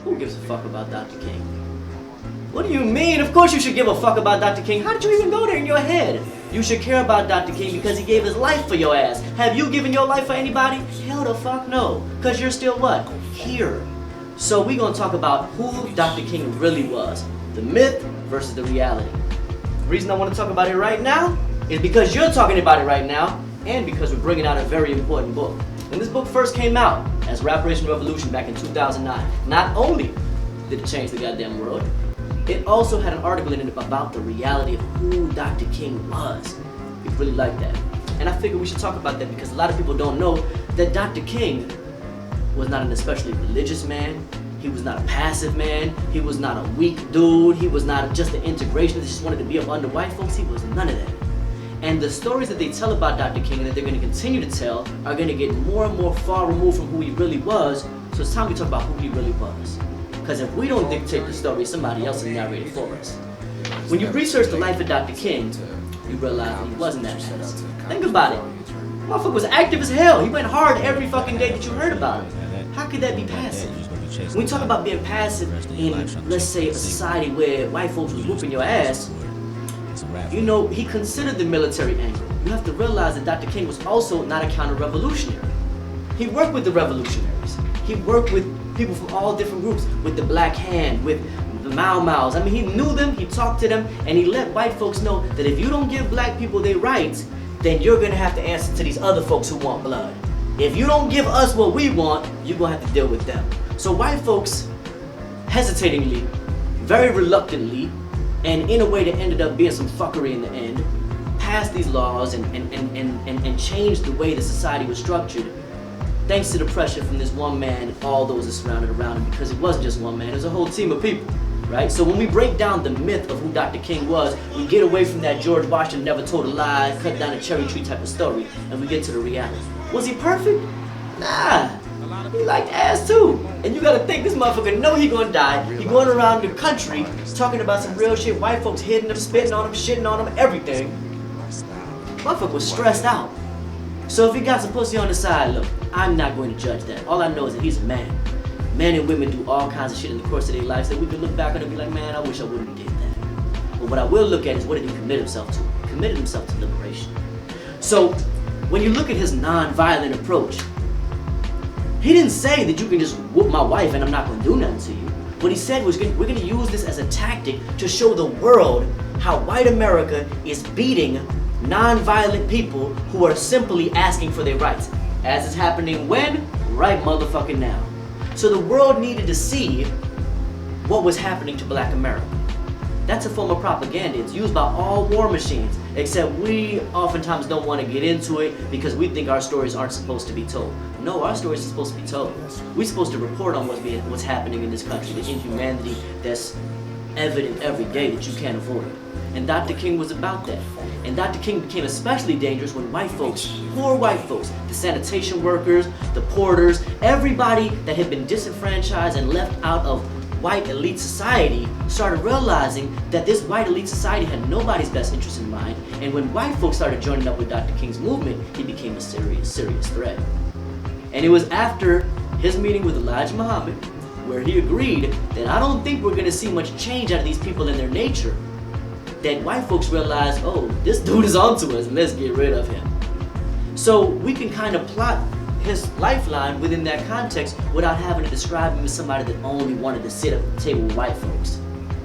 Who gives a fuck about Dr. King? What do you mean? Of course you should give a fuck about Dr. King. How did you even go there in your head? You should care about Dr. King because he gave his life for your ass. Have you given your life for anybody? Hell the fuck no. Because you're still what? Here. So we're going to talk about who Dr. King really was. The myth versus the reality. The reason I want to talk about it right now is because you're talking about it right now and because we're bringing out a very important book. When this book first came out as Reparation Revolution back in 2009, not only did it change the goddamn world, it also had an article in it about the reality of who Dr. King was. We really like that. And I figured we should talk about that because a lot of people don't know that Dr. King was not an especially religious man. He was not a passive man. He was not a weak dude. He was not just an integrationist that just wanted to be up under white folks. He was none of that. And the stories that they tell about Dr. King and that they're going to continue to tell are going to get more and more far removed from who he really was. So it's time we talk about who he really was. Because if we don't dictate the story, somebody else will narrate it for us. When you research the life of Dr. King, you realize he wasn't that passive. Think about it. Motherfucker was active as hell. He went hard every fucking day that you heard about him. How could that be passive? When we talk about being passive in, let's say, a society where white folks was whooping your ass, you know, he considered the military angle. You have to realize that Dr. King was also not a counter-revolutionary. He worked with the revolutionaries. He worked with people from all different groups, with the Black Hand, with the Mau Maus. I mean, he knew them, he talked to them, and he let white folks know that if you don't give black people their rights, then you're gonna have to answer to these other folks who want blood. If you don't give us what we want, you're gonna have to deal with them. So white folks, hesitatingly, very reluctantly, and in a way that ended up being some fuckery in the end, passed these laws and changed the way the society was structured, thanks to the pressure from this one man and all those that surrounded around him, because it wasn't just one man, it was a whole team of people, right? So when we break down the myth of who Dr. King was, we get away from that George Washington never told a lie, cut down a cherry tree type of story, and we get to the reality. Was he perfect? Nah. He liked ass too. And you gotta think, this motherfucker know he gonna die. He going around the country talking about some real shit, white folks hitting him, spitting on him, shitting on him, everything. Motherfucker was stressed out. So if he got some pussy on the side, look, I'm not going to judge that. All I know is that he's a man. Men and women do all kinds of shit in the course of their lives that we can look back on and be like, man, I wish I wouldn't have did that. But what I will look at is what did he commit himself to? He committed himself to liberation. So when you look at his non-violent approach, he didn't say that you can just whoop my wife and I'm not going to do nothing to you. What he said was, we're going to use this as a tactic to show the world how white America is beating non-violent people who are simply asking for their rights. As is happening when? Right motherfucking now. So the world needed to see what was happening to black America. That's a form of propaganda. It's used by all war machines, except we oftentimes don't want to get into it because we think our stories aren't supposed to be told. No, our stories are supposed to be told. We're supposed to report on what's happening in this country, the inhumanity that's evident every day that you can't avoid. And Dr. King was about that. And Dr. King became especially dangerous when white folks, poor white folks, the sanitation workers, the porters, everybody that had been disenfranchised and left out of white elite society started realizing that this white elite society had nobody's best interest in mind, and when white folks started joining up with Dr. King's movement, he became a serious threat. And it was after his meeting with Elijah Muhammad, where he agreed that I don't think we're going to see much change out of these people in their nature, that white folks realized, oh, this dude is onto us, let's get rid of him. So we can kind of plot his lifeline within that context without having to describe him as somebody that only wanted to sit at the table with white folks.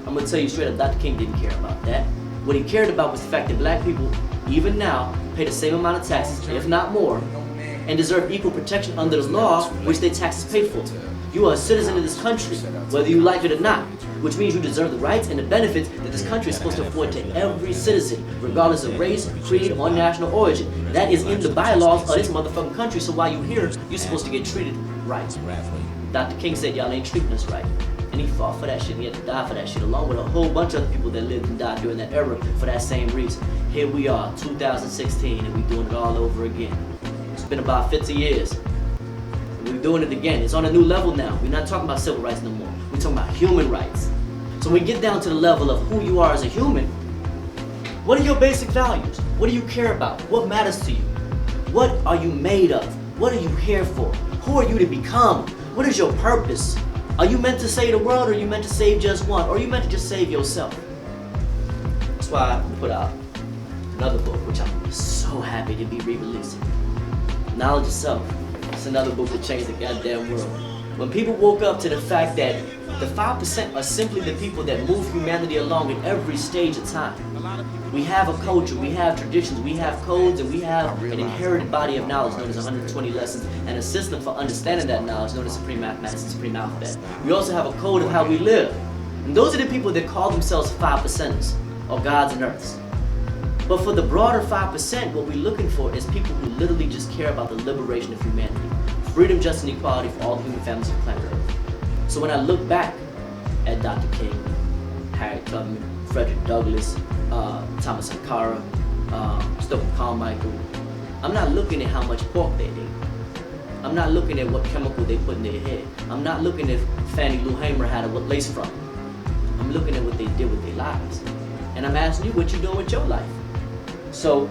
I'm gonna tell you straight up, Dr. King didn't care about that. What he cared about was the fact that black people, even now, pay the same amount of taxes, if not more, and deserve equal protection under the law which their taxes pay for. You are a citizen of this country, whether you like it or not, which means you deserve the rights and the benefits that this country is supposed to afford to every citizen, regardless of race, creed, or national origin. That is in the bylaws of this motherfucking country, so while you're here, you're supposed to get treated right. Dr. King said, y'all ain't treating us right. And he fought for that shit, and he had to die for that shit, along with a whole bunch of other people that lived and died during that era for that same reason. Here we are, 2016, and we doing it all over again. It's been about 50 years. We're doing it again. It's on a new level now. We're not talking about civil rights no more. We're talking about human rights. So when we get down to the level of who you are as a human, what are your basic values? What do you care about? What matters to you? What are you made of? What are you here for? Who are you to become? What is your purpose? Are you meant to save the world, or are you meant to save just one? Or are you meant to just save yourself? That's why I put out another book, which I'm so happy to be re-releasing. Knowledge of Self. It's another book that changed the goddamn world. When people woke up to the fact that the 5% are simply the people that move humanity along in every stage of time. We have a culture, we have traditions, we have codes, and we have an inherited body of knowledge known as 120 lessons, and a system for understanding that knowledge known as Supreme Mathematics and Supreme Alphabet. We also have a code of how we live. And those are the people that call themselves 5%ers, or gods and earths. But for the broader 5%, what we're looking for is people who literally just care about the liberation of humanity. Freedom, justice, and equality for all the human families of planet Earth. So when I look back at Dr. King, Harriet Tubman, Frederick Douglass, Thomas Sankara, Stokely Carmichael, I'm not looking at how much pork they ate. I'm not looking at what chemical they put in their head. I'm not looking at Fannie Lou Hamer had a lace front. I'm looking at what they did with their lives. And I'm asking you what you're doing with your life. So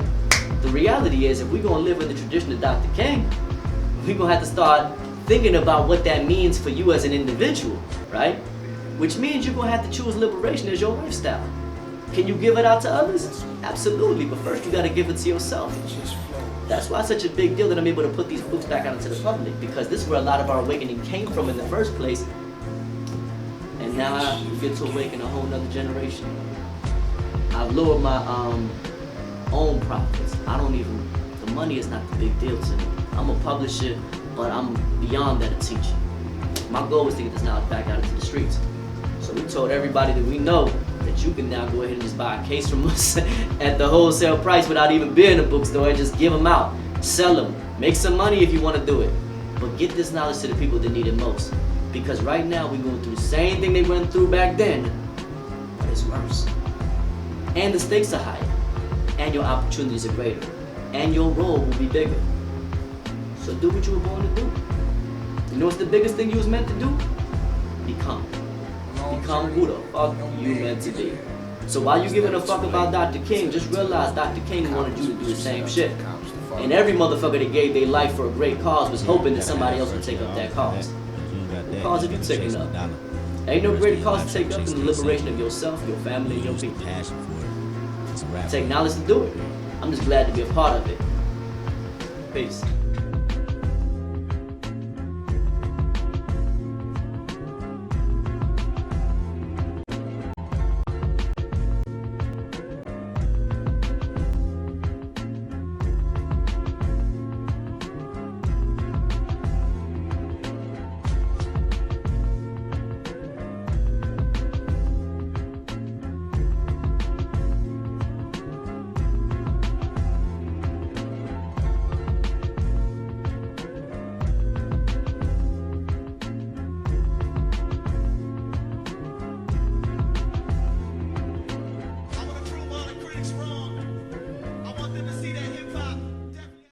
the reality is, if we're going to live in the tradition of Dr. King, we're going to have to start thinking about what that means for you as an individual, right? Which means you're going to have to choose liberation as your lifestyle. Can you give it out to others? Absolutely, but first you got to give it to yourself. That's why it's such a big deal that I'm able to put these books back out into the public, because this is where a lot of our awakening came from in the first place. And now we get to awaken a whole nother generation. I've lowered my own profits. The money is not the big deal to me. I'm a publisher, but I'm beyond that a teacher. My goal is to get this knowledge back out into the streets. So we told everybody that we know that you can now go ahead and just buy a case from us at the wholesale price without even being in a bookstore, and just give them out, sell them, make some money if you want to do it. But get this knowledge to the people that need it most. Because right now we're going through the same thing they went through back then, but it's worse. And the stakes are higher, and your opportunities are greater, and your role will be bigger. So do what you were born to do. You know what's the biggest thing you was meant to do? Become. Become who the fuck you meant to be. So while you giving a fuck about Dr. King, just realize Dr. King wanted you to do the same shit. And every motherfucker that gave their life for a great cause was hoping that somebody else would take up that cause. What cause have you taken up? Ain't no greater cause to take up than the liberation of yourself, your family, and your people. Take knowledge to do it. I'm just glad to be a part of it. Peace.